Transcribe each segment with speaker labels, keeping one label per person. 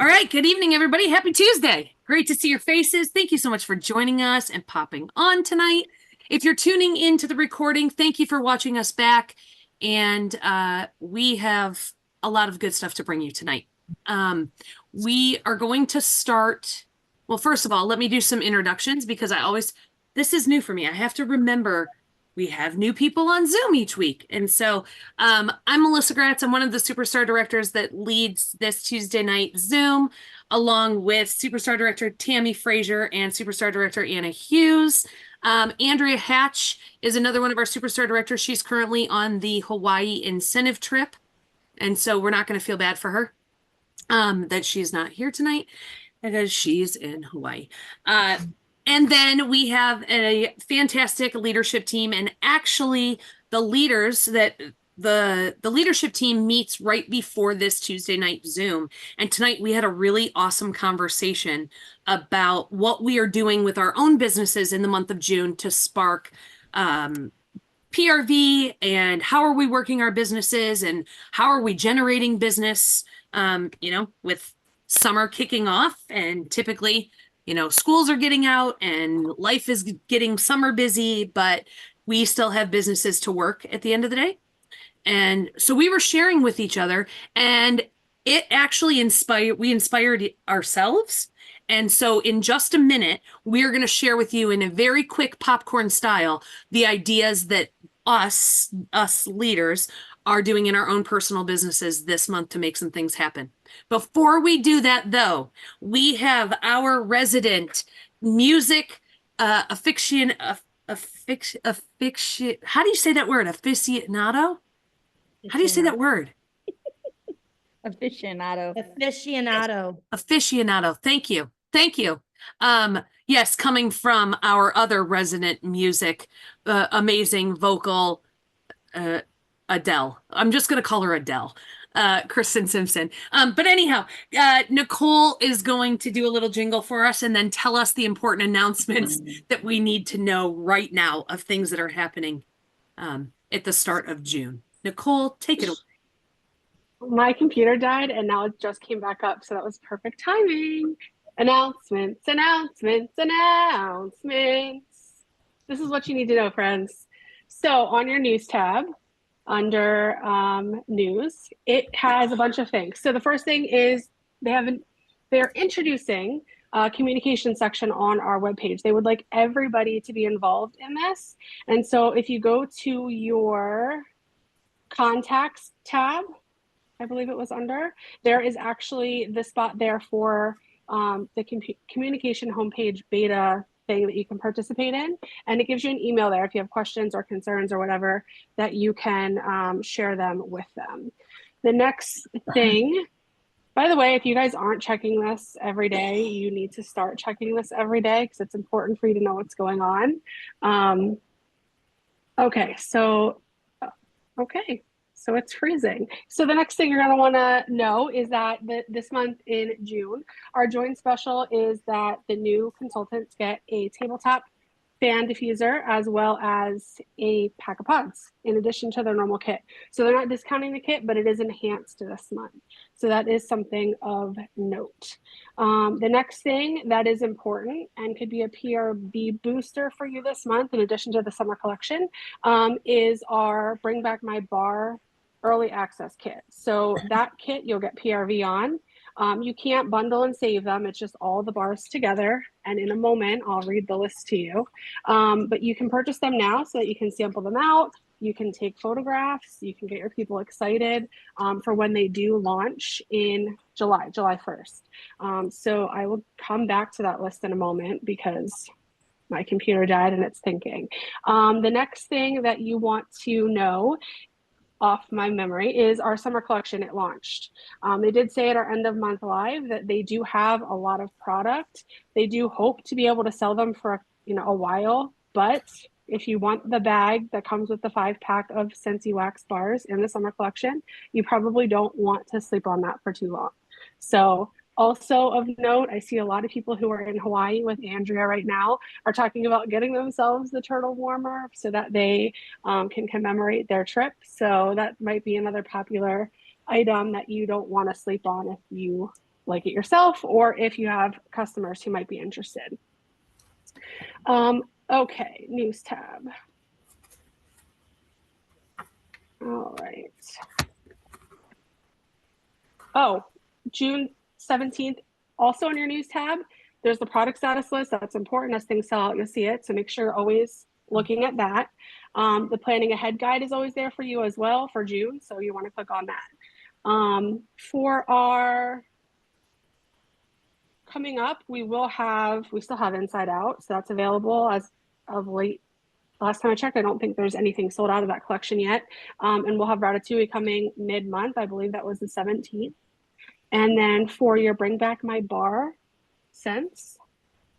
Speaker 1: All right, good evening, everybody. Happy Tuesday. Great to see your faces. Thank you so much for joining us and popping on tonight. If you're tuning into the recording, thank you for watching us back. And we have a lot of good stuff to bring you tonight. We are going to start. Well, first of all, let me do some introductions because this is new for me. I have to remember we have new people on Zoom each week. And so I'm Melissa Gratz. I'm one of the Superstar directors that leads this Tuesday night Zoom, along with Superstar director Tammy Frazier and Superstar director Anna Hughes. Andrea Hatch is another one of our Superstar directors. She's currently on the Hawaii incentive trip. And so we're not going to feel bad for her that she's not here tonight because she's in Hawaii. And then we have a fantastic leadership team, and actually the leadership team meets right before this Tuesday night Zoom. And tonight we had a really awesome conversation about what we are doing with our own businesses in the month of June to spark PRV, and how are we working our businesses and how are we generating business, with summer kicking off, and typically schools are getting out and life is getting summer busy, but we still have businesses to work at the end of the day. And so we were sharing with each other, and it actually inspired ourselves. And so in just a minute, we're going to share with you in a very quick popcorn style, the ideas that us leaders are doing in our own personal businesses this month to make some things happen. Before we do that, though, we have our resident music how do you say that word? Aficionado? How do you say that word?
Speaker 2: Aficionado.
Speaker 1: Aficionado. Thank you. Yes, coming from our other resident music, amazing vocal, Adele. I'm just going to call her Adele. Kristen Simpson. But anyhow, Nicole is going to do a little jingle for us and then tell us the important announcements that we need to know right now of things that are happening at the start of June. Nicole, take it away.
Speaker 3: My computer died and now it just came back up, so that was perfect timing. Announcements. This is what you need to know, friends. So on your news tab, under news, it has a bunch of things. So the first thing is they're introducing a communication section on our webpage. They would like everybody to be involved in this. And so if you go to your contacts tab, I believe it was under, there is actually the spot there for the communication homepage beta thing that you can participate in, and it gives you an email there if you have questions or concerns or whatever, that you can share them with them. The next thing, by the way, if you guys aren't checking this every day, you need to start checking this every day because it's important for you to know what's going on. Okay, so it's freezing. So the next thing you're going to want to know is that this month in June, our joint special is that the new consultants get a tabletop fan diffuser as well as a pack of pods in addition to their normal kit. So they're not discounting the kit, but it is enhanced this month. So that is something of note. The next thing that is important and could be a PRB booster for you this month, in addition to the summer collection, is our Bring Back My Bar early access kit. So that kit you'll get PRV on. You can't bundle and save them. It's just all the bars together. And in a moment, I'll read the list to you. But you can purchase them now so that you can sample them out. You can take photographs. You can get your people excited for when they do launch in July 1st. So I will come back to that list in a moment because my computer died and it's thinking. The next thing that you want to know off my memory is our summer collection. It launched. They did say at our end of month live that they do have a lot of product. They do hope to be able to sell them for a while, but if you want the bag that comes with the 5-pack of Scentsy wax bars in the summer collection, you probably don't want to sleep on that for too long. So also of note, I see a lot of people who are in Hawaii with Andrea right now are talking about getting themselves the turtle warmer so that they can commemorate their trip. So that might be another popular item that you don't want to sleep on if you like it yourself or if you have customers who might be interested. Okay, news tab. All right. Oh, June 17th, also on your news tab, there's the product status list. That's important. As things sell out, you'll see it. So make sure you're always looking at that. The planning ahead guide is always there for you as well for June. So you want to click on that. For our coming up, we still have Inside Out. So that's available as of late. Last time I checked, I don't think there's anything sold out of that collection yet. And we'll have Ratatouille coming mid-month. I believe that was the 17th. And then for your Bring Back My Bar scents,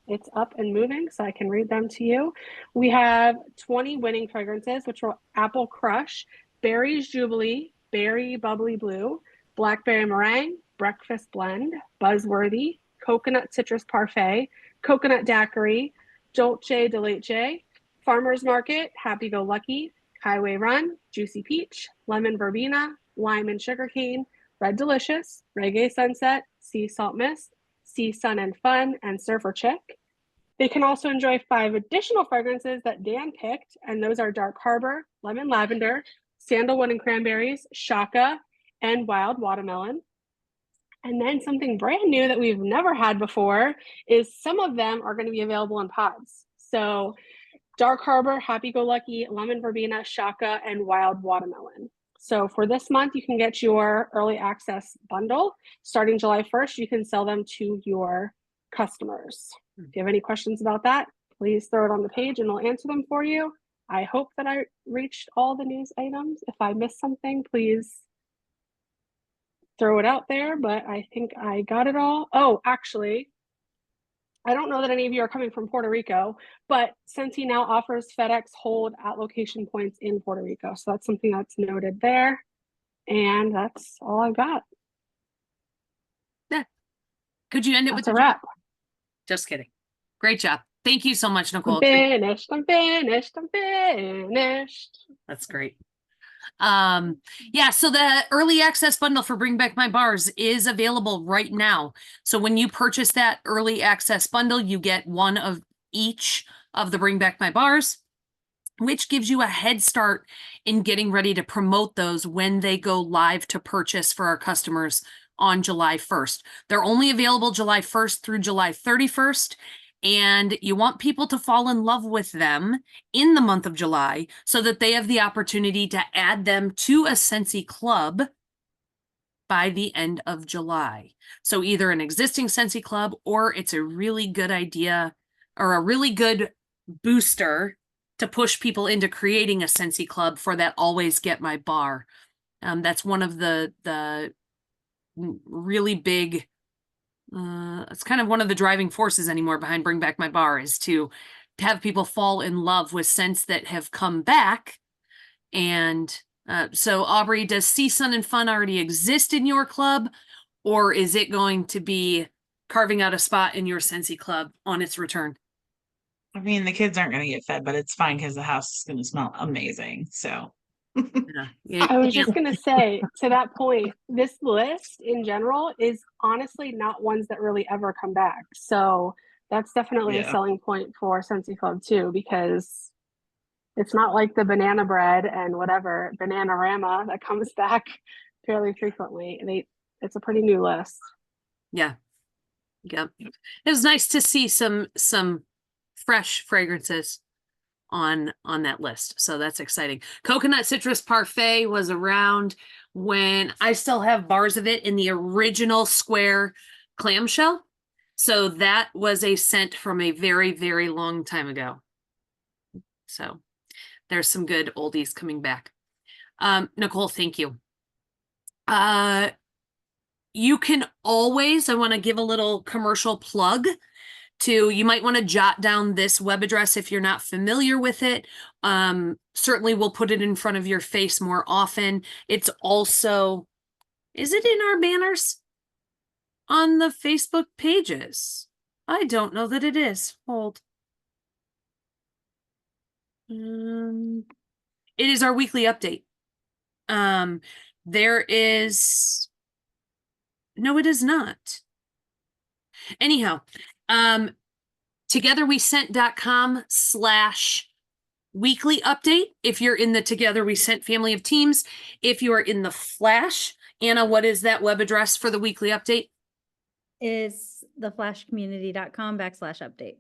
Speaker 3: it's up and moving, so I can read them to you. We have 20 winning fragrances, which were Apple Crush, Berries Jubilee, Berry Bubbly Blue, Blackberry Meringue, Breakfast Blend, Buzzworthy, Coconut Citrus Parfait, Coconut Daiquiri, Dolce de Leche, Farmer's Market, Happy Go Lucky, Highway Run, Juicy Peach, Lemon Verbena, Lime and Sugarcane, Red Delicious, Reggae Sunset, Sea Salt Mist, Sea Sun and Fun, and Surfer Chick. They can also enjoy 5 additional fragrances that Dan picked, and those are Dark Harbor, Lemon Lavender, Sandalwood and Cranberries, Shaka, and Wild Watermelon. And then something brand new that we've never had before is some of them are going to be available in pods. So Dark Harbor, Happy Go Lucky, Lemon Verbena, Shaka, and Wild Watermelon. So for this month, you can get your early access bundle. Starting July 1st, you can sell them to your customers. If you have any questions about that, please throw it on the page and we'll answer them for you. I hope that I reached all the news items. If I missed something, please throw it out there, but I think I got it all. Oh, actually, I don't know that any of you are coming from Puerto Rico, but Scentsy now offers FedEx hold at location points in Puerto Rico. So that's something that's noted there. And that's all I've got.
Speaker 1: Yeah. Could you end it
Speaker 3: That's
Speaker 1: with
Speaker 3: a wrap?
Speaker 1: Just kidding. Great job. Thank you so much, Nicole.
Speaker 3: I'm finished. I'm finished. I'm finished.
Speaker 1: That's great. Yeah, so the early access bundle for Bring Back My Bars is available right now. So when you purchase that early access bundle, you get one of each of the Bring Back My Bars, which gives you a head start in getting ready to promote those when they go live to purchase for our customers on July 1st. They're only available July 1st through July 31st. And you want people to fall in love with them in the month of July so that they have the opportunity to add them to a Scentsy Club by the end of July. So either an existing Scentsy Club or it's a really good idea or a really good booster to push people into creating a Scentsy Club for that Always Get My Bar. That's one of the really big it's kind of one of the driving forces anymore behind Bring Back My Bar is to have people fall in love with scents that have come back. And so Aubrey, does Sea Sun and Fun already exist in your club, or is it going to be carving out a spot in your Scentsy Club on its return?
Speaker 2: I mean, the kids aren't going to get fed, but it's fine because the house is going to smell amazing. So
Speaker 3: I was just going to say, to that point, this list in general is honestly not ones that really ever come back. So that's definitely a selling point for Scentsy Club too, because it's not like the banana bread and whatever Bananarama that comes back fairly frequently. It's a pretty new list.
Speaker 1: Yeah. Yep. It was nice to see some fresh fragrances on that list. So that's exciting. Coconut Citrus Parfait was around when I still have bars of it in the original square clamshell. So that was a scent from a very, very long time ago. So there's some good oldies coming back. Nicole, thank you. You can always, I want to give a little commercial plug to, you might want to jot down this web address if you're not familiar with it. Certainly we'll put it in front of your face more often. It's also, is it in our banners on the Facebook pages? I don't know that it is. Hold. It is our weekly update. There is, no, it is not. Anyhow, togetherwesent.com/weekly update. If you're in the Together We Sent family of teams, if you are in the Flash, Anna, what is that web address for the weekly update?
Speaker 4: Is theflashcommunity.com/update.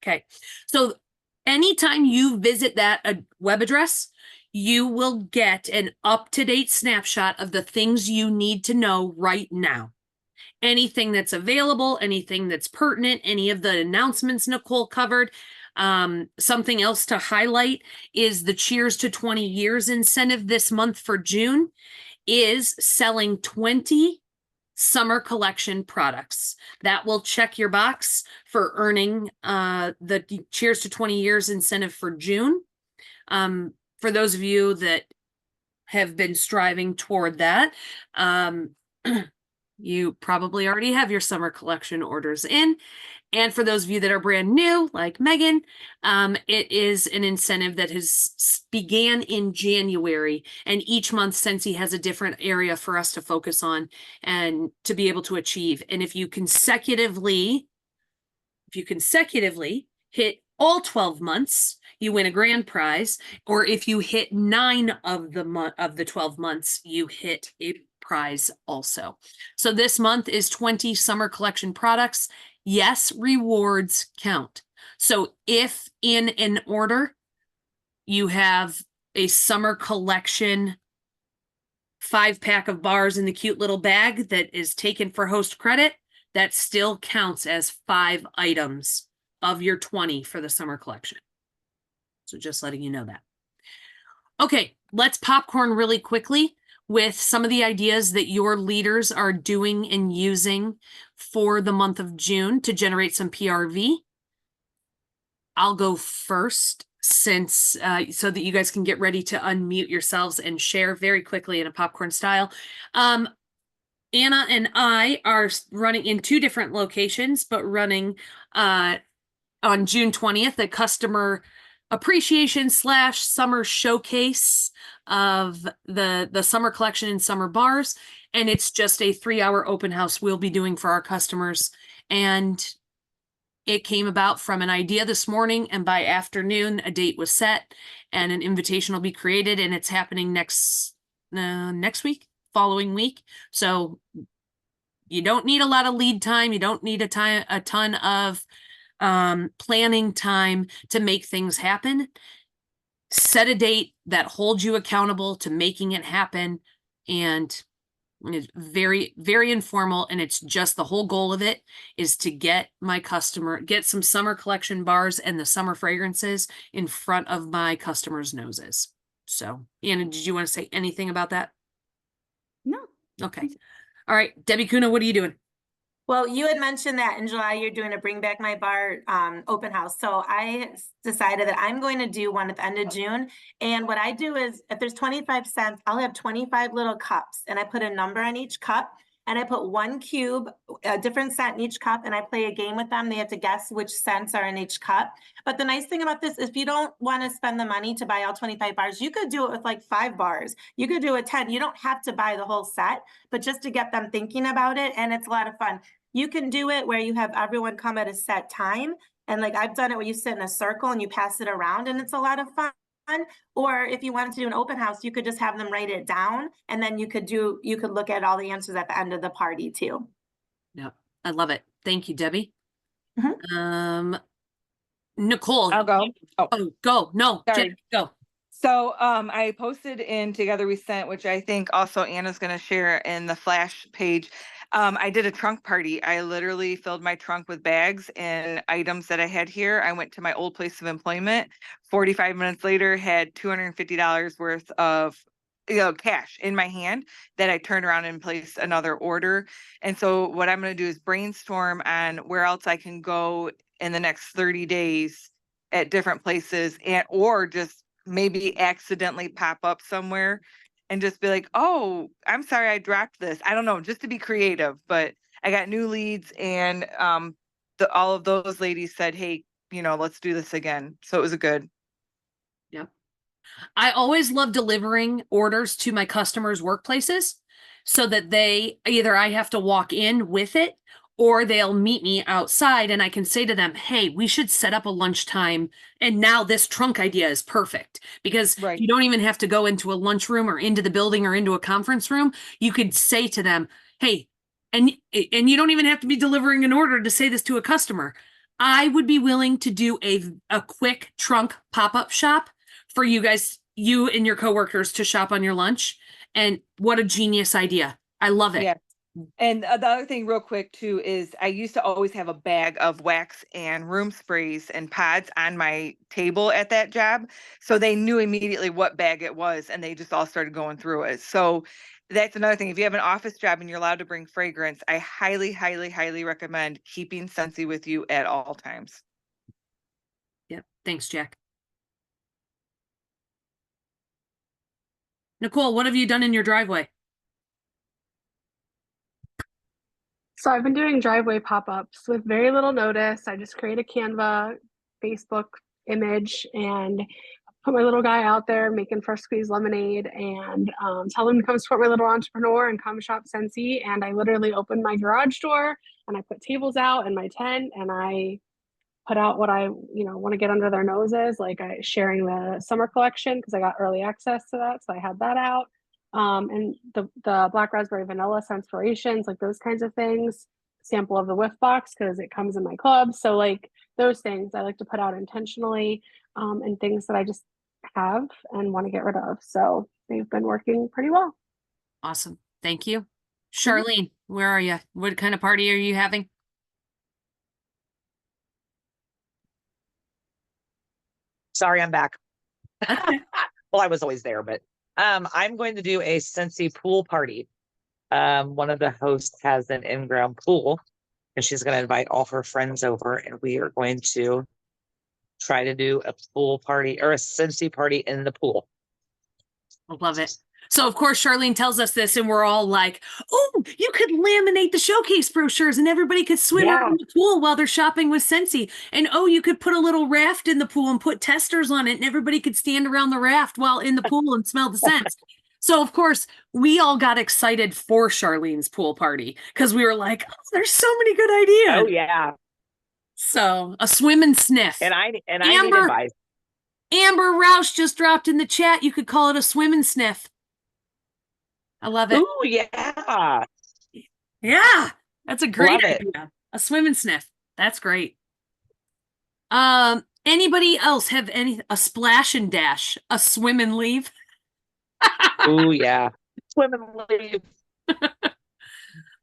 Speaker 1: Okay. So anytime you visit that web address, you will get an up-to-date snapshot of the things you need to know right now. Anything that's available, anything that's pertinent, any of the announcements Nicole covered. Something else to highlight is the Cheers to 20 Years incentive this month for June is selling 20 summer collection products. That will check your box for earning the Cheers to 20 Years incentive for June. For those of you that have been striving toward that, you probably already have your summer collection orders in. And for those of you that are brand new, like Megan, it is an incentive that has began in January. And each month, Scentsy has a different area for us to focus on and to be able to achieve. And if you consecutively hit all 12 months, you win a grand prize. Or if you hit 9 of the 12 months, you hit a prize also. So this month is 20 summer collection products. Yes, rewards count. So if in an order you have a summer collection 5-pack of bars in the cute little bag that is taken for host credit, that still counts as 5 items of your 20 for the summer collection. So just letting you know that. Okay, let's popcorn really quickly with some of the ideas that your leaders are doing and using for the month of June to generate some PRV. I'll go first since so that you guys can get ready to unmute yourselves and share very quickly in a popcorn style. Anna and I are running in 2 different locations, but running on June 20th, a customer appreciation / summer showcase of the summer collection and summer bars. And it's just a 3-hour open house we'll be doing for our customers. And it came about from an idea this morning, and by afternoon, a date was set and an invitation will be created, and it's happening next week, following week. So you don't need a lot of lead time. You don't need a ton of planning time to make things happen. Set a date that holds you accountable to making it happen. And it's very, very informal. And it's just the whole goal of it is to get some summer collection bars and the summer fragrances in front of my customers' noses. So, Anna, did you want to say anything about that?
Speaker 4: No.
Speaker 1: Okay. All right. Debbie Kuna, what are you doing?
Speaker 5: Well, you had mentioned that in July you're doing a Bring Back My Bar open house. So I decided that I'm going to do one at the end of June. And what I do is if there's 25 cents, I'll have 25 little cups and I put a number on each cup and I put 1 cube, a different scent in each cup, and I play a game with them. They have to guess which scents are in each cup. But the nice thing about this, if you don't want to spend the money to buy all 25 bars, you could do it with like 5 bars. You could do it 10. You don't have to buy the whole set, but just to get them thinking about it. And it's a lot of fun. You can do it where you have everyone come at a set time. And like I've done it where you sit in a circle and you pass it around and it's a lot of fun. Or if you wanted to do an open house, you could just have them write it down and then you could look at all the answers at the end of the party too.
Speaker 1: Yeah, I love it. Thank you, Debbie.
Speaker 5: Mm-hmm.
Speaker 1: Nicole.
Speaker 6: I'll go.
Speaker 1: Oh, go. No,
Speaker 6: Sorry.
Speaker 1: Jen, go.
Speaker 6: So I posted in Together We Sent, which I think also Anna's going to share in the Flash page. I did a trunk party. I literally filled my trunk with bags and items that I had here. I went to my old place of employment. 45 minutes later, had $250 worth of cash in my hand that I turned around and placed another order. And so what I'm going to do is brainstorm on where else I can go in the next 30 days at different places or just maybe accidentally pop up somewhere and just be like, oh, I'm sorry, I dropped this. I don't know, just to be creative. But I got new leads and all of those ladies said, hey, let's do this again. So it was a good.
Speaker 1: Yeah. I always love delivering orders to my customers' workplaces so that I have to walk in with it or they'll meet me outside and I can say to them, hey, we should set up a lunchtime. And now this trunk idea is perfect because
Speaker 6: Right.
Speaker 1: you don't even have to go into a lunchroom or into the building or into a conference room. You could say to them, hey, and you don't even have to be delivering an order to say this to a customer. I would be willing to do a quick trunk pop-up shop for you guys, you and your coworkers to shop on your lunch. And what a genius idea. I love it.
Speaker 6: Yeah. And the other thing real quick too is I used to always have a bag of wax and room sprays and pods on my table at that job. So they knew immediately what bag it was and they just all started going through it. So that's another thing. If you have an office job and you're allowed to bring fragrance, I highly, highly, highly recommend keeping Scentsy with you at all times.
Speaker 1: Yep. Thanks, Jack. Nicole, what have you done in your driveway?
Speaker 3: So I've been doing driveway pop-ups with very little notice. I just create a Canva Facebook image and put my little guy out there making fresh squeezed lemonade and tell him to come support my little entrepreneur and come shop Scentsy. And I literally open my garage door and I put tables out in my tent and I put out what I want to get under their noses, like sharing the summer collection because I got early access to that, so I had that out. And the black raspberry vanilla Scentspirations, like those kinds of things. Sample of the whiff box because it comes in my club. So like those things I like to put out intentionally, and things that I just have and want to get rid of. So they've been working pretty well.
Speaker 1: Awesome. Thank you. Charlene, where are you? What kind of party are you having?
Speaker 7: Sorry, I'm back.
Speaker 1: Okay.
Speaker 7: Well, I was always there, but I'm going to do a Scentsy pool party. One of the hosts has an in-ground pool, and she's going to invite all her friends over, and we are going to try to do a pool party or a Scentsy party in the pool.
Speaker 1: I love it. So of course Charlene tells us this and we're all like, oh, you could laminate the showcase brochures and everybody could swim around the pool while they're shopping with Scentsy. And oh, you could put a little raft in the pool and put testers on it and everybody could stand around the raft while in the pool and smell the scents. So of course we all got excited for Charlene's pool party because we were like, oh, there's so many good ideas.
Speaker 7: Oh yeah.
Speaker 1: So a swim and sniff.
Speaker 7: And I need advice.
Speaker 1: Amber Roush just dropped in the chat. You could call it a swim and sniff. I love it.
Speaker 7: Oh yeah.
Speaker 1: Yeah. That's a great
Speaker 7: Love it.
Speaker 1: idea. A swim and sniff. That's great. Anybody else have a splash and dash, a swim and leave?
Speaker 7: Oh yeah. Swim and leave.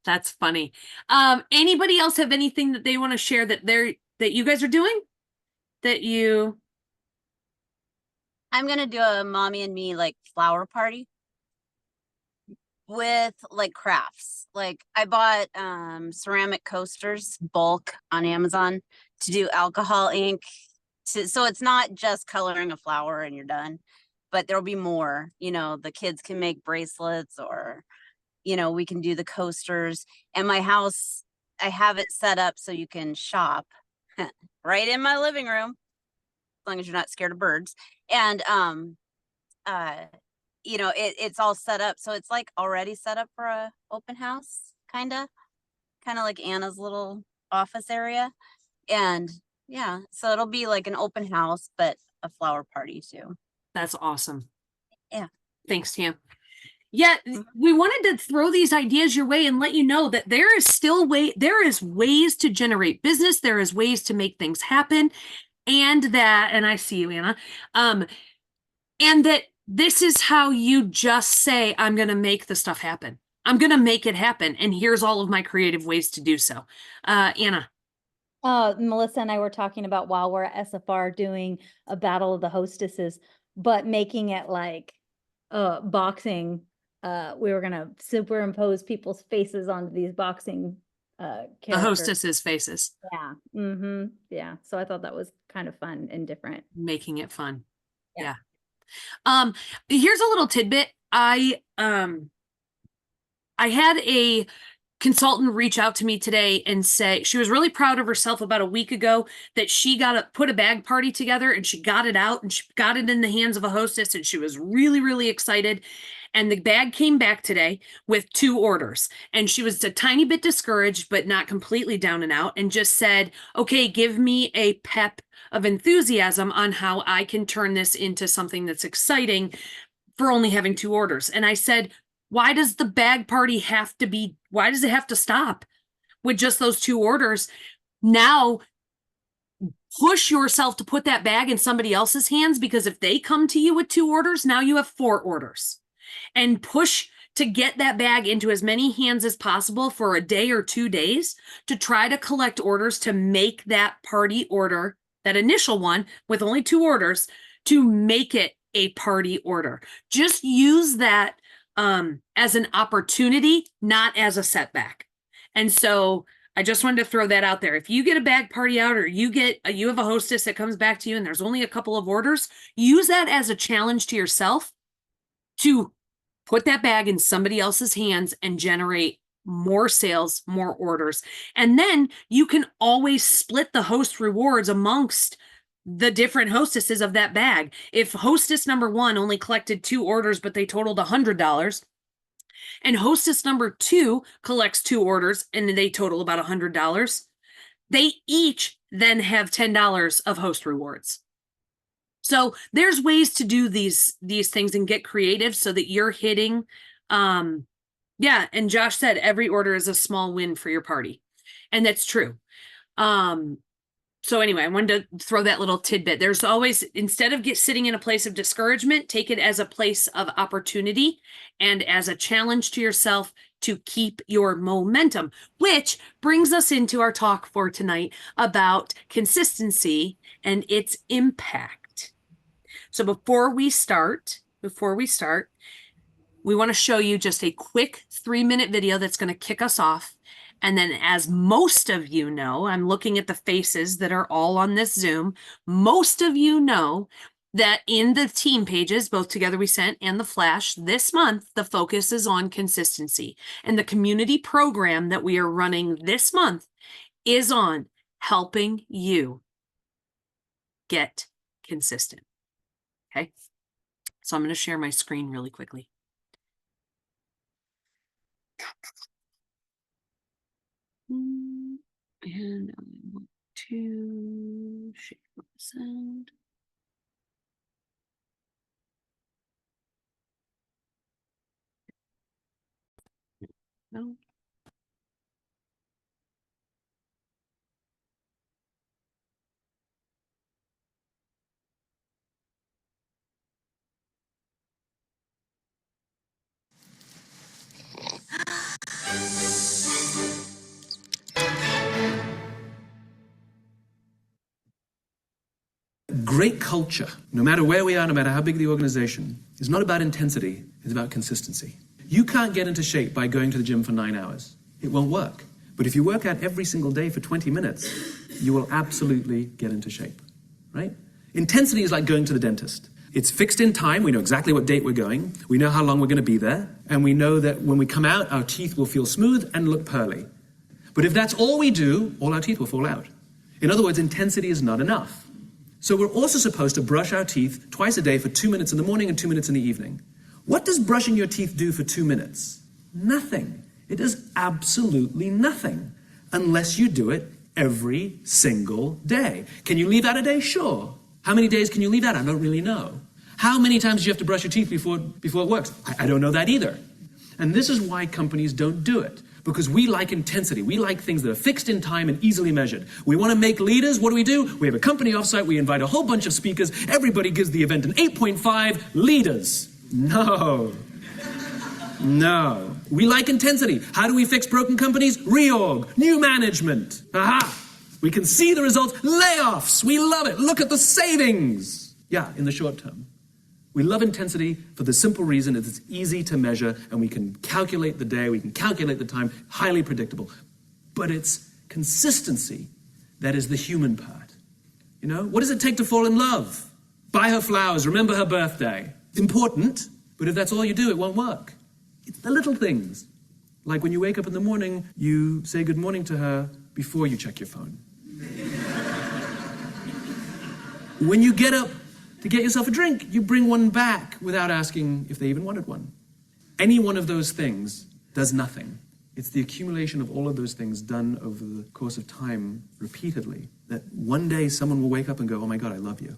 Speaker 1: That's funny. Anybody else have anything that they want to share that you guys are doing?
Speaker 8: I'm gonna do a mommy and me like flower party with like crafts. Like I bought ceramic coasters bulk on Amazon to do alcohol ink. So it's not just coloring a flower and you're done, but there'll be more. The kids can make bracelets or we can do the coasters. And my house, I have it set up so you can shop right in my living room, as long as you're not scared of birds. And it's all set up, so it's like already set up for a open house, kind of like Anna's little office area. And yeah, so it'll be like an open house but a flower party too.
Speaker 1: That's awesome.
Speaker 8: Yeah,
Speaker 1: thanks, Tam. Yeah, we wanted to throw these ideas your way and let you know that there is ways to generate business, there is ways to make things happen, and I see you, Anna, and that this is how you just say, I'm going to make the stuff happen. I'm going to make it happen. And here's all of my creative ways to do so. Anna.
Speaker 4: Melissa and I were talking about while we're at SFR doing a battle of the hostesses, but making it like boxing. We were going to superimpose people's faces onto these boxing characters.
Speaker 1: The hostesses' faces.
Speaker 4: Yeah. Yeah. So I thought that was kind of fun and different.
Speaker 1: Making it fun.
Speaker 4: Yeah.
Speaker 1: Here's a little tidbit. I had a consultant reach out to me today and say she was really proud of herself about a week ago that she put a bag party together and she got it out and she got it in the hands of a hostess and she was really, really excited. And the bag came back today with 2 orders. And she was a tiny bit discouraged, but not completely down and out, and just said, okay, give me a pep of enthusiasm on how I can turn this into something that's exciting for only having 2 orders. And I said, why does the bag party why does it have to stop with just those 2 orders? Now push yourself to put that bag in somebody else's hands, because if they come to you with 2 orders, now you have 4 orders. And push to get that bag into as many hands as possible for a day or 2 days to try to collect orders to make that party order, that initial one with only 2 orders, to make it a party order. Just use that as an opportunity, not as a setback. And so I just wanted to throw that out there. If you get a bag party out, or you have a hostess that comes back to you and there's only a couple of orders, use that as a challenge to yourself to put that bag in somebody else's hands and generate more sales, more orders. And then you can always split the host rewards amongst the different hostesses of that bag. If hostess number 1 only collected 2 orders, but they totaled $100, and hostess number 2 collects 2 orders and they total about $100, they each then have $10 of host rewards. So there's ways to do these things and get creative so that you're hitting, and Josh said every order is a small win for your party. And that's true. So anyway, I wanted to throw that little tidbit. There's always, instead of sitting in a place of discouragement, take it as a place of opportunity and as a challenge to yourself to keep your momentum, which brings us into our talk for tonight about consistency and its impact. So before we start, we want to show you just a quick 3-minute video that's going to kick us off. And then, as most of you know, I'm looking at the faces that are all on this Zoom. Most of you know that in the team pages, both Together We Scent and the Flash, this month, the focus is on consistency. And the community program that we are running this month is on helping you get consistent. Okay. So I'm going to share my screen really quickly. And I want to share my sound. No.
Speaker 9: Great culture, no matter where we are, no matter how big the organization, is not about intensity, it's about consistency. You can't get into shape by going to the gym for 9 hours. It won't work. But if you work out every single day for 20 minutes, you will absolutely get into shape, right? Intensity is like going to the dentist. It's fixed in time. We know exactly what date we're going. We know how long we're going to be there. And we know that when we come out, our teeth will feel smooth and look pearly. But if that's all we do, all our teeth will fall out. In other words, intensity is not enough. So we're also supposed to brush our teeth twice a day for 2 minutes in the morning and 2 minutes in the evening. What does brushing your teeth do for 2 minutes? Nothing. It does absolutely nothing unless you do it every single day. Can you leave out a day? Sure. How many days can you leave out? I don't really know. How many times do you have to brush your teeth before it works? I don't know that either. And this is why companies don't do it. Because we like intensity. We like things that are fixed in time and easily measured. We want to make leaders. What do? We have a company offsite. We invite a whole bunch of speakers. Everybody gives the event an 8.5. Leaders. No. No. We like intensity. How do we fix broken companies? Reorg. New management. Aha. We can see the results. Layoffs. We love it. Look at the savings. Yeah, in the short term. We love intensity for the simple reason that it's easy to measure and we can calculate the day, we can calculate the time, highly predictable. But it's consistency that is the human part. You know, what does it take to fall in love? Buy her flowers, remember her birthday. Important, but if that's all you do, it won't work. It's the little things. Like when you wake up in the morning, you say good morning to her before you check your phone. When you get up to get yourself a drink, you bring one back without asking if they even wanted one. Any one of those things does nothing. It's the accumulation of all of those things done over the course of time repeatedly that one day someone will wake up and go, oh my God, I love you.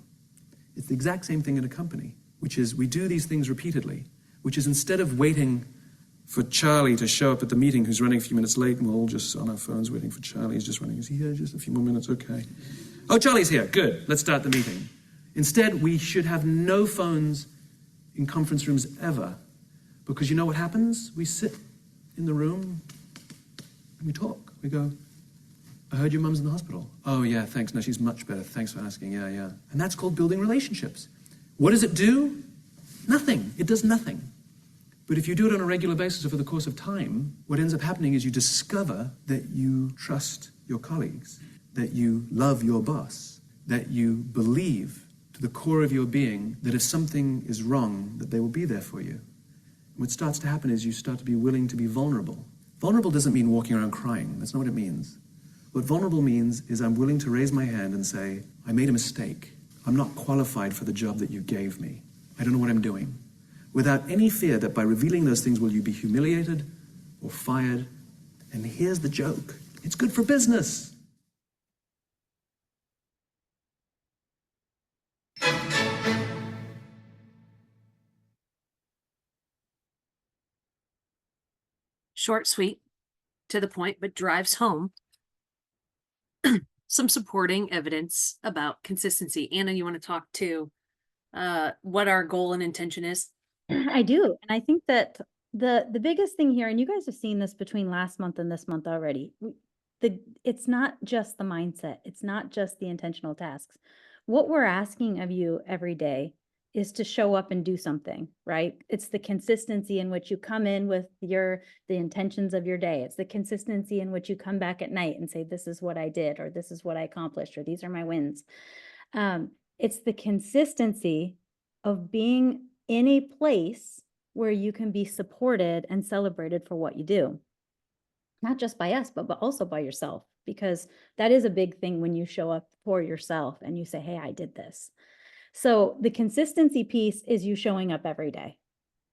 Speaker 9: It's the exact same thing in a company, which is we do these things repeatedly, which is instead of waiting for Charlie to show up at the meeting who's running a few minutes late, and we're all just on our phones waiting for Charlie. He's just running. Is he here? Just a few more minutes? Okay. Oh, Charlie's here. Good. Let's start the meeting. Instead, we should have no phones in conference rooms ever, because you know what happens? We sit in the room and we talk. We go, I heard your mum's in the hospital. Oh yeah, thanks. No, she's much better. Thanks for asking. Yeah, yeah. And that's called building relationships. What does it do? Nothing. It does nothing. But if you do it on a regular basis over the course of time, what ends up happening is you discover that you trust your colleagues, that you love your boss, that you believe to the core of your being that if something is wrong, that they will be there for you. What starts to happen is you start to be willing to be vulnerable. Vulnerable doesn't mean walking around crying. That's not what it means. What vulnerable means is I'm willing to raise my hand and say, I made a mistake. I'm not qualified for the job that you gave me. I don't know what I'm doing. Without any fear that by revealing those things will you be humiliated or fired. And here's the joke. It's good for business.
Speaker 1: Short, sweet, to the point, but drives home some supporting evidence about consistency. Anna, you want to talk to what our goal and intention is?
Speaker 4: I do. And I think that the biggest thing here, and you guys have seen this between last month and this month already, it's not just the mindset. It's not just the intentional tasks. What we're asking of you every day is to show up and do something, right? It's the consistency in which you come in with the intentions of your day. It's the consistency in which you come back at night and say, this is what I did, or this is what I accomplished, or these are my wins. It's the consistency of being in a place where you can be supported and celebrated for what you do. Not just by us, but also by yourself, because that is a big thing when you show up for yourself and you say, hey, I did this. So the consistency piece is you showing up every day,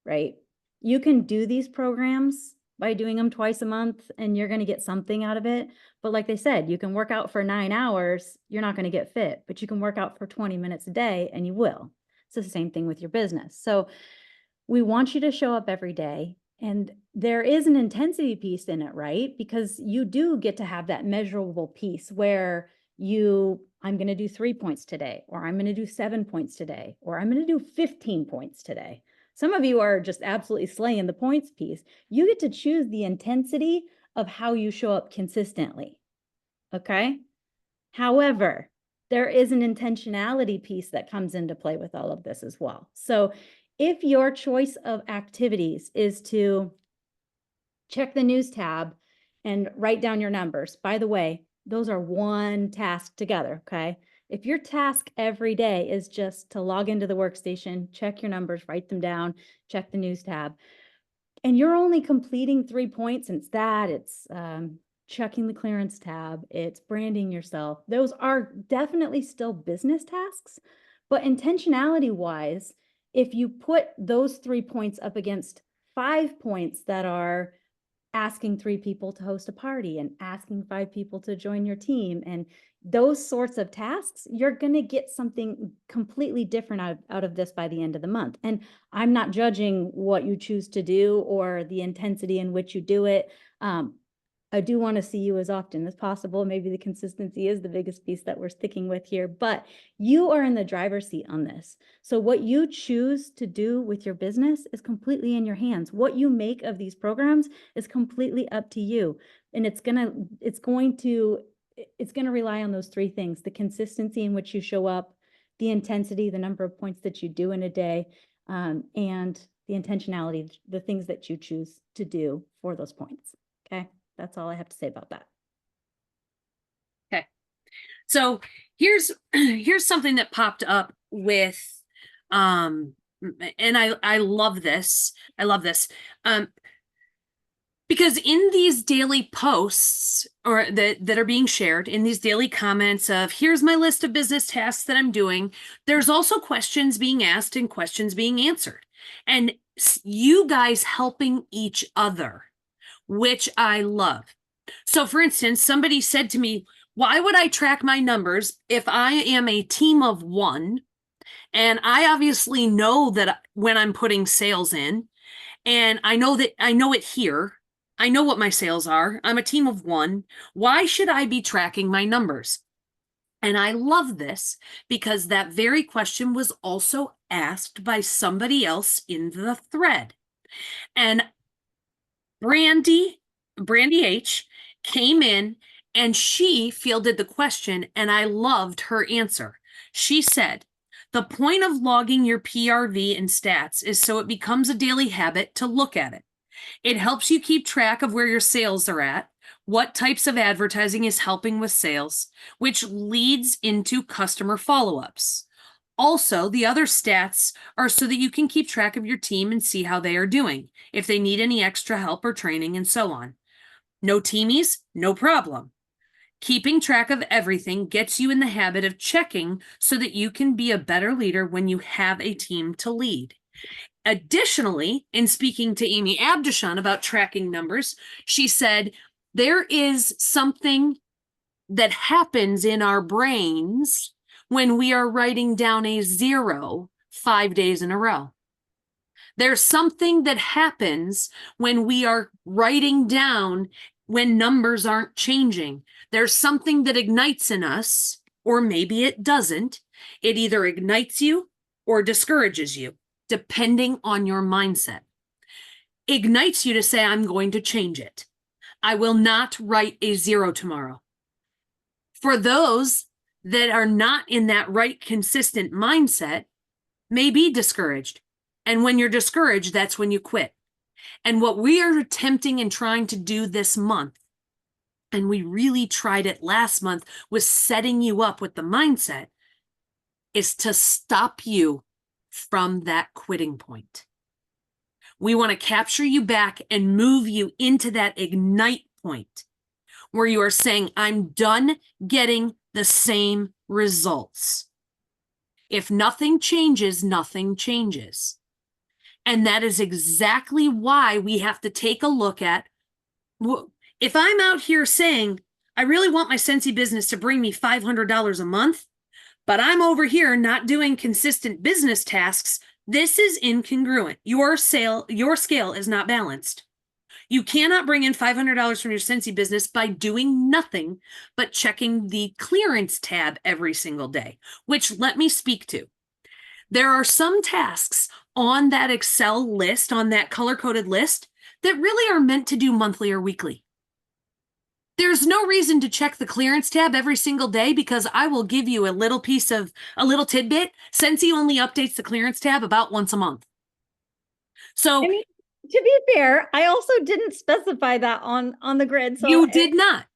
Speaker 4: right? You can do these programs by doing them twice a month and you're going to get something out of it. But like they said, you can work out for 9 hours, you're not going to get fit, but you can work out for 20 minutes a day and you will. It's the same thing with your business. So we want you to show up every day. And there is an intensity piece in it, right? Because you do get to have that measurable piece where I'm going to do 3 points today, or I'm going to do 7 points today, or I'm going to do 15 points today. Some of you are just absolutely slaying the points piece. You get to choose the intensity of how you show up consistently. Okay. However, there is an intentionality piece that comes into play with all of this as well. So if your choice of activities is to check the news tab and write down your numbers, by the way, those are one task together, okay? If your task every day is just to log into the workstation, check your numbers, write them down, check the news tab, and you're only completing 3 points, and it's checking the clearance tab, it's branding yourself. Those are definitely still business tasks, but intentionality-wise, if you put those 3 points up against 5 points that are asking 3 people to host a party and asking 5 people to join your team and those sorts of tasks, you're going to get something completely different out of this by the end of the month. And I'm not judging what you choose to do or the intensity in which you do it. I do want to see you as often as possible. Maybe the consistency is the biggest piece that we're sticking with here, but you are in the driver's seat on this. So what you choose to do with your business is completely in your hands. What you make of these programs is completely up to you. And it's going to rely on those 3 things: the consistency in which you show up, the intensity, the number of points that you do in a day, and the intentionality, the things that you choose to do for those points. Okay. That's all I have to say about that.
Speaker 1: Okay. So here's something that popped up with, and I love this. I love this. Because in these daily posts or that are being shared, in these daily comments of here's my list of business tasks that I'm doing, there's also questions being asked and questions being answered. And you guys helping each other, which I love. So, for instance, somebody said to me, why would I track my numbers if I am a team of one? And I obviously know that when I'm putting sales in, and I know it here. I know what my sales are. I'm a team of one. Why should I be tracking my numbers? And I love this because that very question was also asked by somebody else in the thread. And Brandy H came in and she fielded the question, and I loved her answer. She said, the point of logging your PRV and stats is so it becomes a daily habit to look at it. It helps you keep track of where your sales are at, what types of advertising is helping with sales, which leads into customer follow-ups. Also, the other stats are so that you can keep track of your team and see how they are doing, if they need any extra help or training, and so on. No teamies? No problem. Keeping track of everything gets you in the habit of checking so that you can be a better leader when you have a team to lead. Additionally, in speaking to Amy Abdishan about tracking numbers, she said, there is something that happens in our brains when we are writing down a 0 5 days in a row. There's something that happens when we are writing down when numbers aren't changing. There's something that ignites in us, or maybe it doesn't. It either ignites you or discourages you, depending on your mindset. Ignites you to say, I'm going to change it. I will not write a 0 tomorrow. For those that are not in that right, consistent mindset, may be discouraged. And when you're discouraged, that's when you quit. And what we are attempting and trying to do this month, and we really tried it last month, was setting you up with the mindset, is to stop you from that quitting point. We want to capture you back and move you into that ignite point where you are saying, I'm done getting the same results. If nothing changes, nothing changes. And that is exactly why we have to take a look at, if I'm out here saying, I really want my Scentsy business to bring me $500 a month, but I'm over here not doing consistent business tasks, this is incongruent. Your scale is not balanced. You cannot bring in $500 from your Scentsy business by doing nothing but checking the clearance tab every single day, which let me speak to. There are some tasks on that Excel list, on that color-coded list, that really are meant to do monthly or weekly. There's no reason to check the clearance tab every single day because I will give you a little tidbit. Scentsy only updates the clearance tab about once a month. So
Speaker 4: I mean, to be fair, I also didn't specify that on the grid. So
Speaker 1: you did not.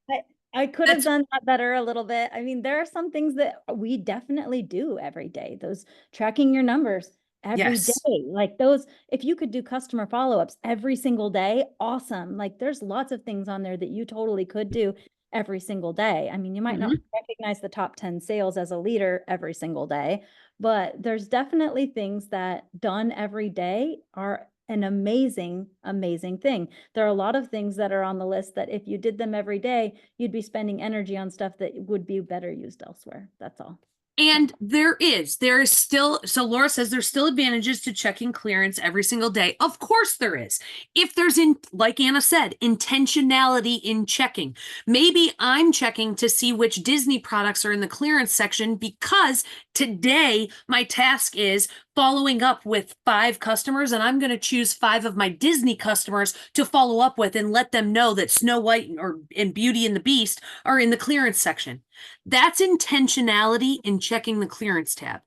Speaker 4: I could have done that better a little bit. I mean, there are some things that we definitely do every day. Those tracking your numbers every day. Like those, if you could do customer follow-ups every single day, awesome. Like there's lots of things on there that you totally could do every single day. I mean, you might not recognize the top 10 sales as a leader every single day, but there's definitely things that done every day are an amazing, amazing thing. There are a lot of things that are on the list that if you did them every day, you'd be spending energy on stuff that would be better used elsewhere. That's all.
Speaker 1: And there is still, so Laura says there's still advantages to checking clearance every single day. Of course there is. If there's, like Anna said, intentionality in checking. Maybe I'm checking to see which Disney products are in the clearance section because today my task is following up with 5 customers, and I'm going to choose 5 of my Disney customers to follow up with and let them know that Snow White and Beauty and the Beast are in the clearance section. That's intentionality in checking the clearance tab.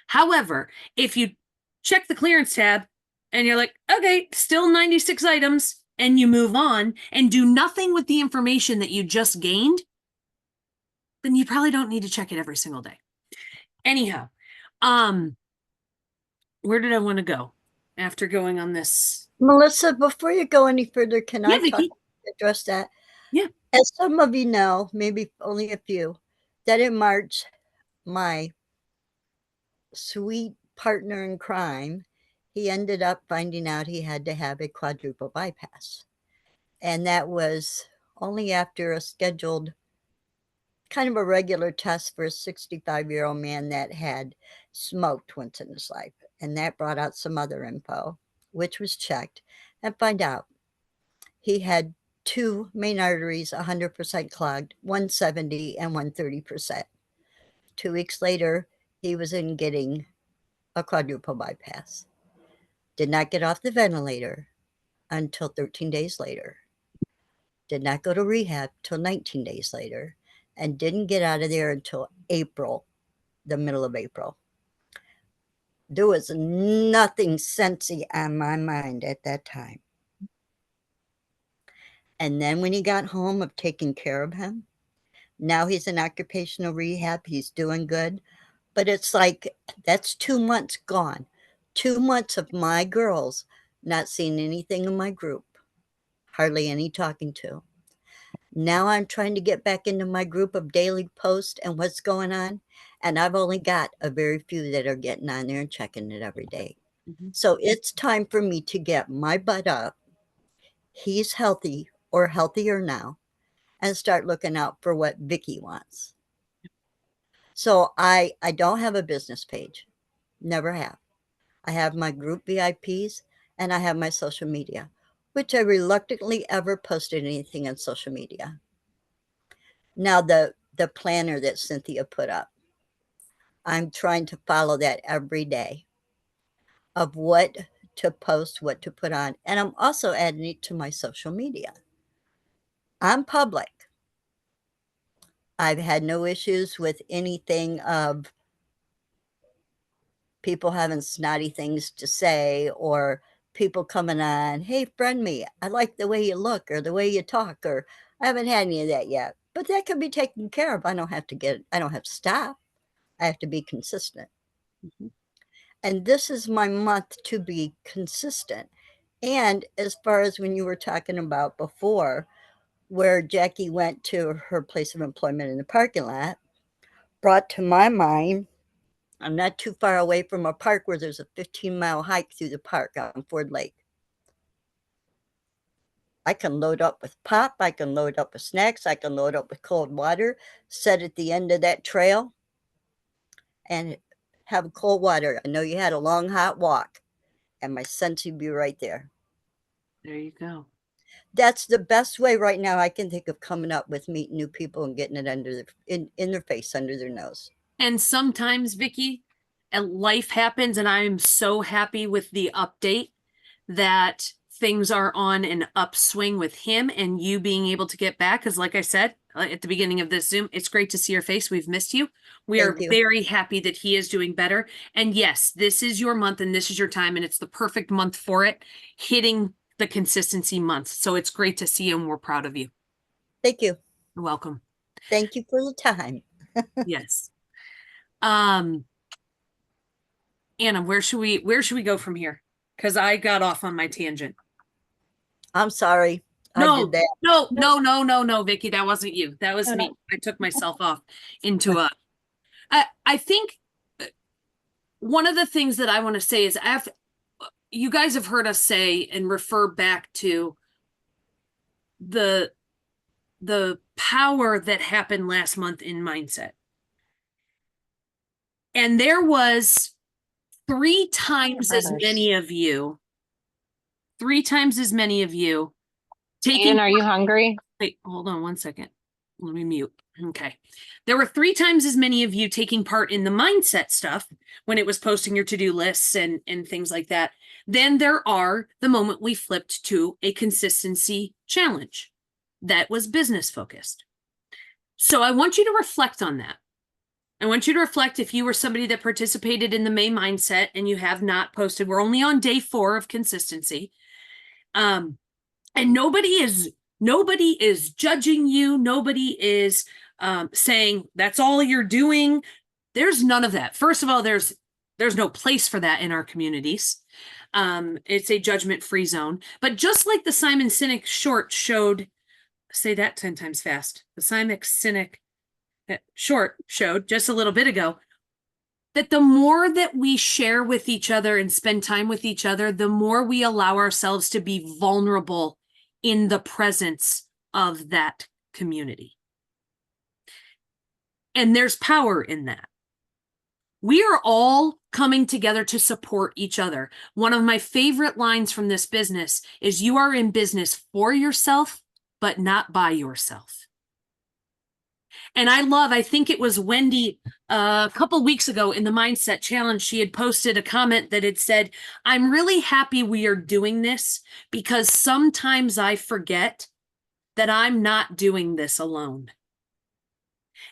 Speaker 1: However, if you check the clearance tab and you're like, okay, still 96 items, and you move on and do nothing with the information that you just gained, then you probably don't need to check it every single day. Anyhow, where did I want to go after going on this?
Speaker 10: Melissa, before you go any further, can I address that?
Speaker 1: Yeah.
Speaker 10: As some of you know, maybe only a few, that in March, my sweet partner in crime he ended up finding out he had to have a quadruple bypass. And that was only after a scheduled, kind of a regular test for a 65-year-old man that had smoked once in his life. And that brought out some other info, which was checked and find out he had two main arteries 100% clogged, 170 and 130%. 2 weeks later, he was in getting a quadruple bypass. Did not get off the ventilator until 13 days later. Did not go to rehab till 19 days later, and didn't get out of there until April, the middle of April. There was nothing Scentsy on my mind at that time. And then when he got home of taking care of him, now he's in occupational rehab. He's doing good. But it's like, that's 2 months gone. 2 months of my girls not seeing anything in my group, hardly any talking to. Now I'm trying to get back into my group of daily posts and what's going on. And I've only got a very few that are getting on there and checking it every day. So it's time for me to get my butt up. He's healthy or healthier now, and start looking out for what Vicky wants. So I don't have a business page. Never have. I have my group VIPs and I have my social media, which I reluctantly ever posted anything on social media. Now the planner that Cynthia put up, I'm trying to follow that every day of what to post, what to put on. And I'm also adding it to my social media. I'm public. I've had no issues with anything of people having snotty things to say or people coming on, hey, friend me, I like the way you look or the way you talk, or I haven't had any of that yet. But that can be taken care of. I don't have to stop. I have to be consistent. And this is my month to be consistent. And as far as when you were talking about before, where Jackie went to her place of employment in the parking lot, brought to my mind, I'm not too far away from a park where there's a 15-mile hike through the park on Ford Lake. I can load up with pop, I can load up with snacks, I can load up with cold water, sit at the end of that trail and have cold water. I know you had a long, hot walk, and my Scentsy be right there.
Speaker 1: There you go.
Speaker 10: That's the best way right now I can think of coming up with meeting new people and getting it under in their face, under their nose.
Speaker 1: And sometimes, Vicky, life happens, and I'm so happy with the update that things are on an upswing with him and you being able to get back. Because like I said at the beginning of this Zoom, it's great to see your face. We've missed you. We are very happy that he is doing better. And yes, this is your month and this is your time, and it's the perfect month for it, hitting the consistency month. So it's great to see you, and we're proud of you.
Speaker 10: Thank you.
Speaker 1: You're welcome.
Speaker 10: Thank you for the time.
Speaker 1: Yes. Anna, where should we go from here? Because I got off on my tangent.
Speaker 10: I'm sorry.
Speaker 1: No,
Speaker 10: I did that.
Speaker 1: No, Vicky, that wasn't you. That was me. I took myself off into I think one of the things that I want to say is you guys have heard us say and refer back to the power that happened last month in mindset. And there was 3 times as many of you taking.
Speaker 11: Ian, are you hungry?
Speaker 1: Wait, hold on 1 second. Let me mute. Okay. There were 3 times as many of you taking part in the mindset stuff when it was posting your to-do lists and things like that. Then there are the moment we flipped to a consistency challenge that was business focused. So I want you to reflect on that. I want you to reflect if you were somebody that participated in the May mindset and you have not posted. We're only on day 4 of consistency. And nobody is judging you. Nobody is saying that's all you're doing. There's none of that. First of all, there's no place for that in our communities. It's a judgment-free zone. But just like the Simon Sinek short showed, say that 10 times fast. The Simon Sinek short showed just a little bit ago, that the more that we share with each other and spend time with each other, the more we allow ourselves to be vulnerable in the presence of that community. And there's power in that. We are all coming together to support each other. One of my favorite lines from this business is, you are in business for yourself, but not by yourself. And I think it was Wendy a couple weeks ago in the Mindset Challenge, she had posted a comment that had said, I'm really happy we are doing this because sometimes I forget that I'm not doing this alone.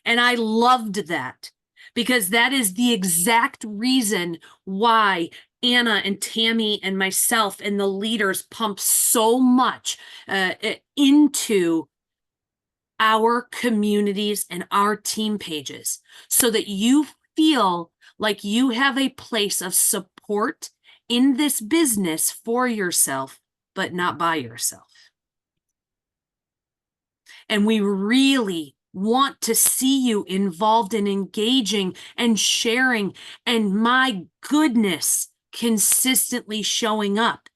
Speaker 1: And I loved that, because that is the exact reason why Anna and Tammy and myself and the leaders pump so much into our communities and our team pages, so that you feel like you have a place of support in this business for yourself, but not by yourself. And we really want to see you involved and engaging and sharing, and my goodness, consistently showing up.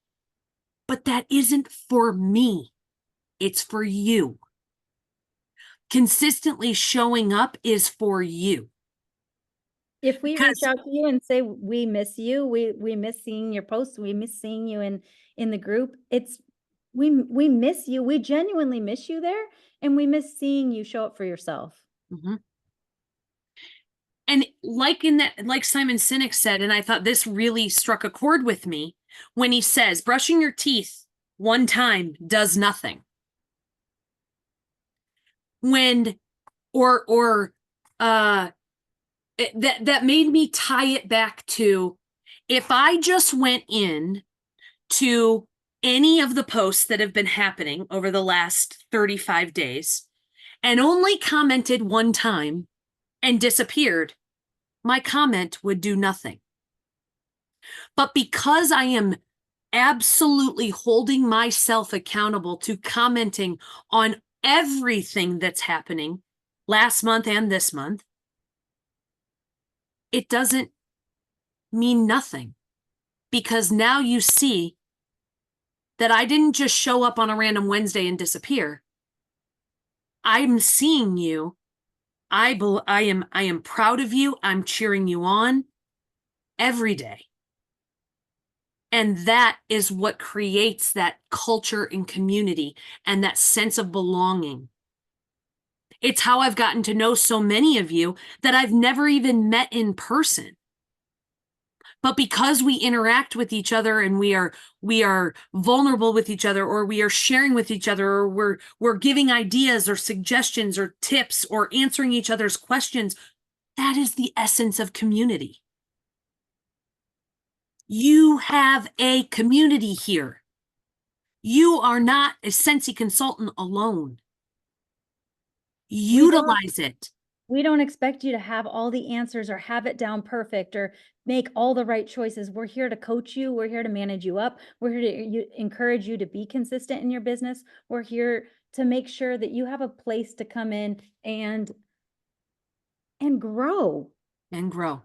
Speaker 1: But that isn't for me. It's for you. Consistently showing up is for you.
Speaker 4: If we
Speaker 1: Because-
Speaker 4: reach out to you and say, we miss you, we miss seeing your posts, we miss seeing you in the group, we miss you. We genuinely miss you there, and we miss seeing you show up for yourself.
Speaker 1: Mm-hmm. And like Simon Sinek said, and I thought this really struck a chord with me, when he says, brushing your teeth one time does nothing. That made me tie it back to, if I just went in to any of the posts that have been happening over the last 35 days and only commented one time and disappeared, my comment would do nothing. But because I am absolutely holding myself accountable to commenting on everything that's happening last month and this month, it doesn't mean nothing, because now you see that I didn't just show up on a random Wednesday and disappear. I'm seeing you. I am proud of you. I'm cheering you on every day. And that is what creates that culture and community and that sense of belonging. It's how I've gotten to know so many of you that I've never even met in person. But because we interact with each other and we are vulnerable with each other, or we are sharing with each other, or we're giving ideas or suggestions or tips or answering each other's questions, that is the essence of community. You have a community here. You are not a Scentsy consultant alone. Utilize it.
Speaker 4: We don't expect you to have all the answers or have it down perfect or make all the right choices. We're here to coach you. We're here to manage you up. We're here to encourage you to be consistent in your business. We're here to make sure that you have a place to come in and grow.
Speaker 1: And grow.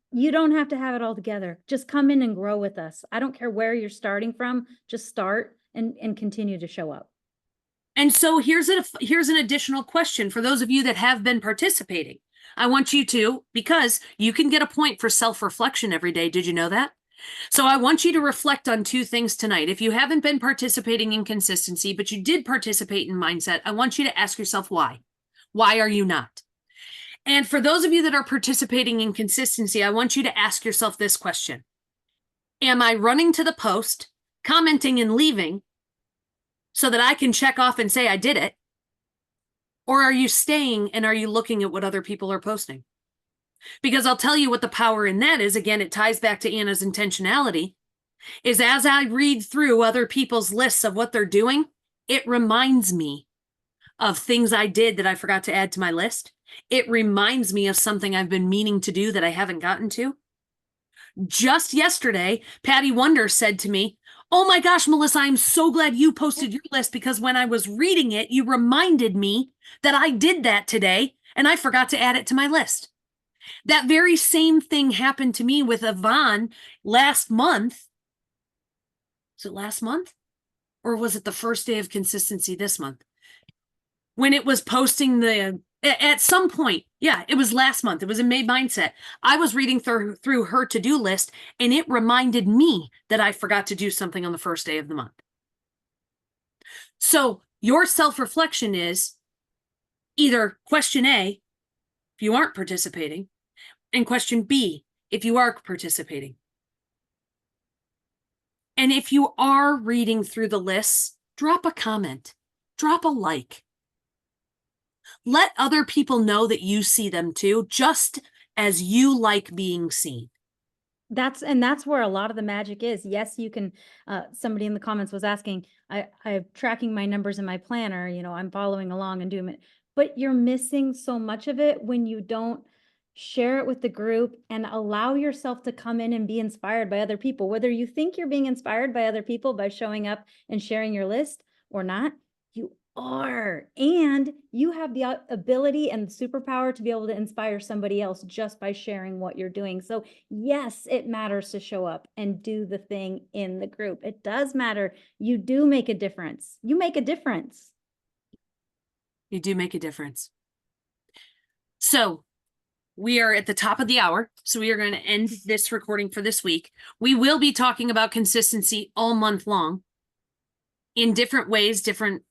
Speaker 4: You don't have to have it all together. Just come in and grow with us. I don't care where you're starting from. Just start and continue to show up.
Speaker 1: And so here's an additional question for those of you that have been participating. I want you to, because you can get a point for self-reflection every day. Did you know that? So I want you to reflect on two things tonight. If you haven't been participating in consistency, but you did participate in mindset, I want you to ask yourself why. Why are you not? And for those of you that are participating in consistency, I want you to ask yourself this question. Am I running to the post, commenting and leaving so that I can check off and say I did it? Or are you staying and are you looking at what other people are posting? Because I'll tell you what the power in that is. Again, it ties back to Anna's intentionality, is as I read through other people's lists of what they're doing, it reminds me of things I did that I forgot to add to my list. It reminds me of something I've been meaning to do that I haven't gotten to. Just yesterday, Patty Wonder said to me, oh my gosh, Melissa, I'm so glad you posted your list, because when I was reading it, you reminded me that I did that today and I forgot to add it to my list. That very same thing happened to me with Yvonne last month. Was it last month? Or was it the first day of consistency this month? When it was posting at some point, yeah, it was last month. It was in May Mindset. I was reading through her to-do list, and it reminded me that I forgot to do something on the first day of the month. So your self-reflection is either question A, if you aren't participating, and question B, if you are participating. And if you are reading through the lists, drop a comment, drop a like. Let other people know that you see them too, just as you like being seen.
Speaker 4: That's where a lot of the magic is. Yes, you can, somebody in the comments was asking, I'm tracking my numbers in my planner, you know, I'm following along and doing it, but you're missing so much of it when you don't share it with the group and allow yourself to come in and be inspired by other people. Whether you think you're being inspired by other people by showing up and sharing your list or not, you are. And you have the ability and superpower to be able to inspire somebody else just by sharing what you're doing. So yes, it matters to show up and do the thing in the group. It does matter. You do make a difference. You make a difference.
Speaker 1: You do make a difference. So we are at the top of the hour, so we are going to end this recording for this week. We will be talking about consistency all month long in different ways, different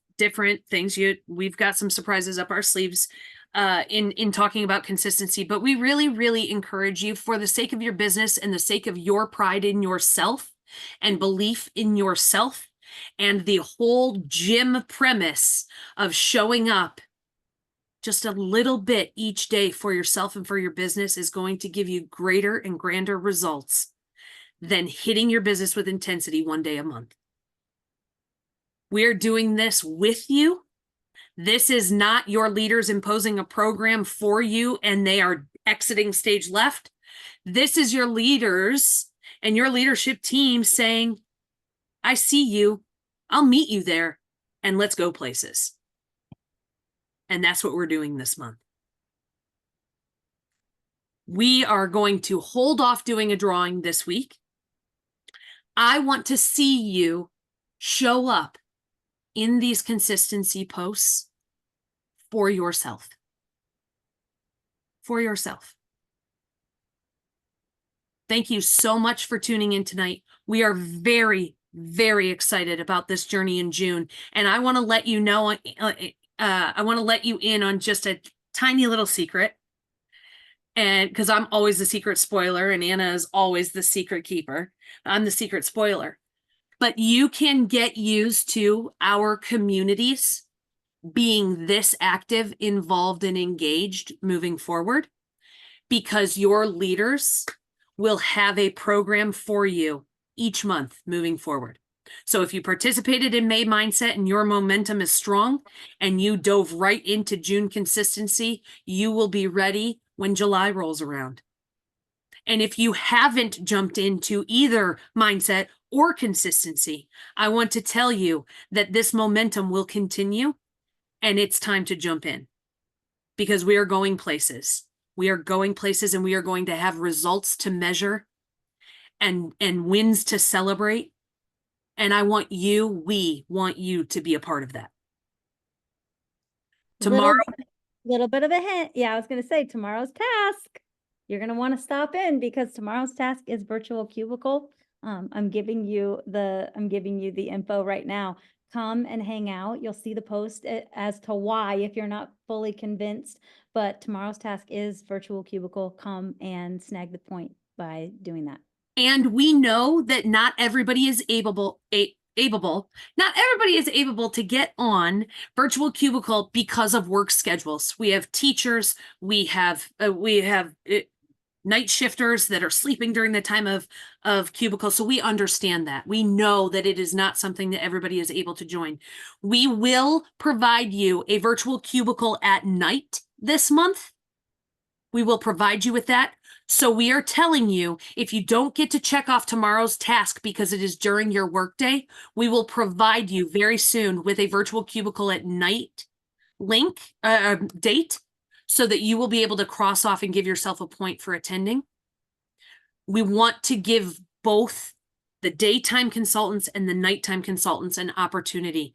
Speaker 1: things. We've got some surprises up our sleeves in talking about consistency, but we really encourage you, for the sake of your business and the sake of your pride in yourself and belief in yourself, and the whole gym premise of showing up just a little bit each day for yourself and for your business is going to give you greater and grander results than hitting your business with intensity one day a month. We're doing this with you. This is not your leaders imposing a program for you and they are exiting stage left. This is your leaders and your leadership team saying, I see you, I'll meet you there, and let's go places. And that's what we're doing this month. We are going to hold off doing a drawing this week. I want to see you show up in these consistency posts for yourself. For yourself. Thank you so much for tuning in tonight. We are very excited about this journey in June. And I want to let you know, I want to let you in on just a tiny little secret. And because I'm always the secret spoiler and Anna is always the secret keeper. I'm the secret spoiler. But you can get used to our communities being this active, involved, and engaged moving forward, because your leaders will have a program for you each month moving forward. So if you participated in May Mindset and your momentum is strong and you dove right into June consistency, you will be ready when July rolls around. And if you haven't jumped into either mindset or consistency, I want to tell you that this momentum will continue and it's time to jump in, because we are going places. We are going places and we are going to have results to measure and wins to celebrate. And we want you to be a part of that. Tomorrow.
Speaker 4: Little bit of a hint. Yeah, I was going to say tomorrow's task. You're going to want to stop in because tomorrow's task is virtual cubicle. I'm giving you the info right now. Come and hang out. You'll see the post as to why if you're not fully convinced. But tomorrow's task is virtual cubicle. Come and snag the point by doing that.
Speaker 1: And we know that not everybody is able to get on virtual cubicle because of work schedules. We have teachers, we have night shifters that are sleeping during the time of cubicle. So we understand that. We know that it is not something that everybody is able to join. We will provide you a virtual cubicle at night this month. We will provide you with that. So we are telling you, if you don't get to check off tomorrow's task because it is during your workday, we will provide you very soon with a virtual cubicle at night date so that you will be able to cross off and give yourself a point for attending. We want to give both the daytime consultants and the nighttime consultants an opportunity.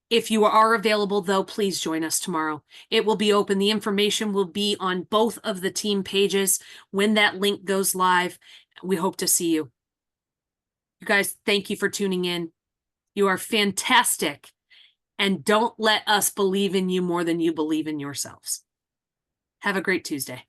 Speaker 1: If you are available, though, please join us tomorrow. It will be open. The information will be on both of the team pages when that link goes live. We hope to see you. You guys, thank you for tuning in. You are fantastic. And don't let us believe in you more than you believe in yourselves. Have a great Tuesday.